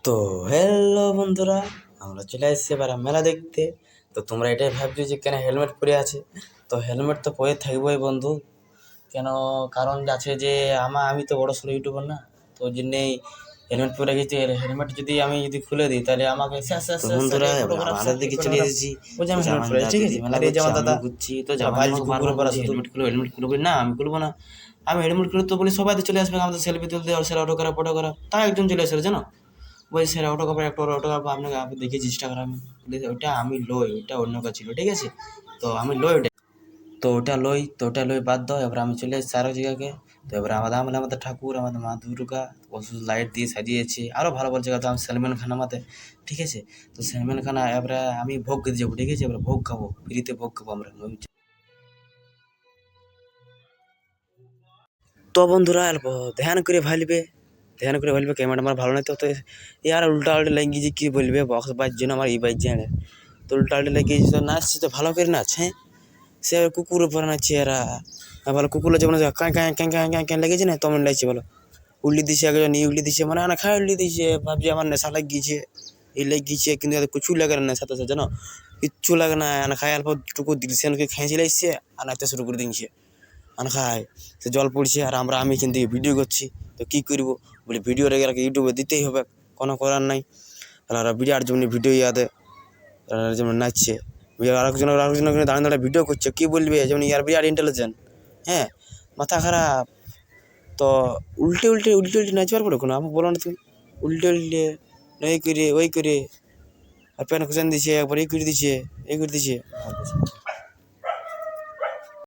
তো হ্যালো বন্ধুরা, আমরা চলে এসেছি এবার মেলা দেখতে। তো তোমরা এটাই ভাবছো যে কেন হেলমেট পরে আছে। তো হেলমেট তো পরে থাকবোই বন্ধু, কেন কারণ আছে যে আমি তো বড় সড়ো ইউটিউবার না, তো ওই জন্যেই হেলমেট পরে গেছি। হেলমেট যদি খুলে দিই তাহলে আমাকে বন্ধুরা আমাদের দিকে চলে এসেছি। ওই যে আমি হেলমেট পরে, ঠিক আছে, মেলা দেখছি, দাদা ঘুরছি তো হেলমেট খুলো হেলমেট খুলবো না, আমি খুলবো না। আমি হেলমেট খুলে তো বলি সবাই তো চলে আসবে আমাদের সেলফি তুলতে, আর সেরা অটোগ্রাফ ফটোগ্রাফ। তাই একজন চলে আসে জানো, বলছি স্যার অটোগ্রাফার একটা অটোগ্রাফ আপনাকে আপনি দেখে চেষ্টা করা। আমি ওইটা আমি লই, ওইটা অন্য কাজ ছিল, ঠিক আছে। তো আমি লই ওইটা, তো ওটা লই বাদ দাও। এবার আমি চলে এসেছি আরও জায়গাকে। তো এবার আমাদের ঠাকুর, আমাদের মা দুর্গা ওষুধ লাইট দিয়ে সাজিয়েছে, আরও ভালো ভালো জায়গা। তো আমি সেলমান খান আমাদের, ঠিক আছে। তো সেলমান খানা এবারে আমি ভোগ খেতে যাবো, ঠিক আছে। এবার ভোগ খাবো, ফ্রিতে ভোগ খাবো আমরা। তো বন্ধুরা ধ্যান করে ভালবে, ক্যামেরা আমার ভালো নাই তো ইয়ার উল্টা উল্টা লাগিয়েছি, কী বলবে বক্স বাজছে না আমার, এই বাজছে না। তো উল্টা উল্টা লাগিয়েছি, তো নাচছি তো ভালো করে নাচ। হ্যাঁ, সে কুকুর উপরে নাচছে এরা। ভালো কুকুরের যেমন কাঁ কাঁ কাঁ কাঁ কাঁ কাঁ লেগেছে না, তেমন লাগছে ভালো। উল্লি দিছে একজন, উল্লি দিছে মানে খায় উল্লি দিছে, ভাবছি আমার নেশা লাগিয়েছে, এই লাগিয়েছে, কিন্তু কিছু লাগে না নেশাতে, জানো, কিচ্ছু লাগে না। খায় অল্প টুকু দিলছে, খেঁচে লাগছে আর নাচতে শুরু করে দিচ্ছে। খায় সে জল পড়ছে, আর আমি কিন্তু ভিডিও করছি। তো কী করবো, বলি ভিডিও রেখে ইউটিউবে দিতেই হবে, কোনো করার নাই। আর বিরাট জন্য ভিডিও ইয়াদে যেমন নাচছে, আরেকজন দাঁড়িয়ে দাঁড়িয়ে ভিডিও করছে, কী বলবে, যেমন ইয়ার বিরাট ইন্টেলিজেন্ট। হ্যাঁ, মাথা খারাপ। তো উল্টে উল্টে নাচবার পড়ে কোনো আমি বলো না, তুমি উল্টে এই করে ওই করে, আর প্যান খুশান দিছে, একবার এই করে দিছে।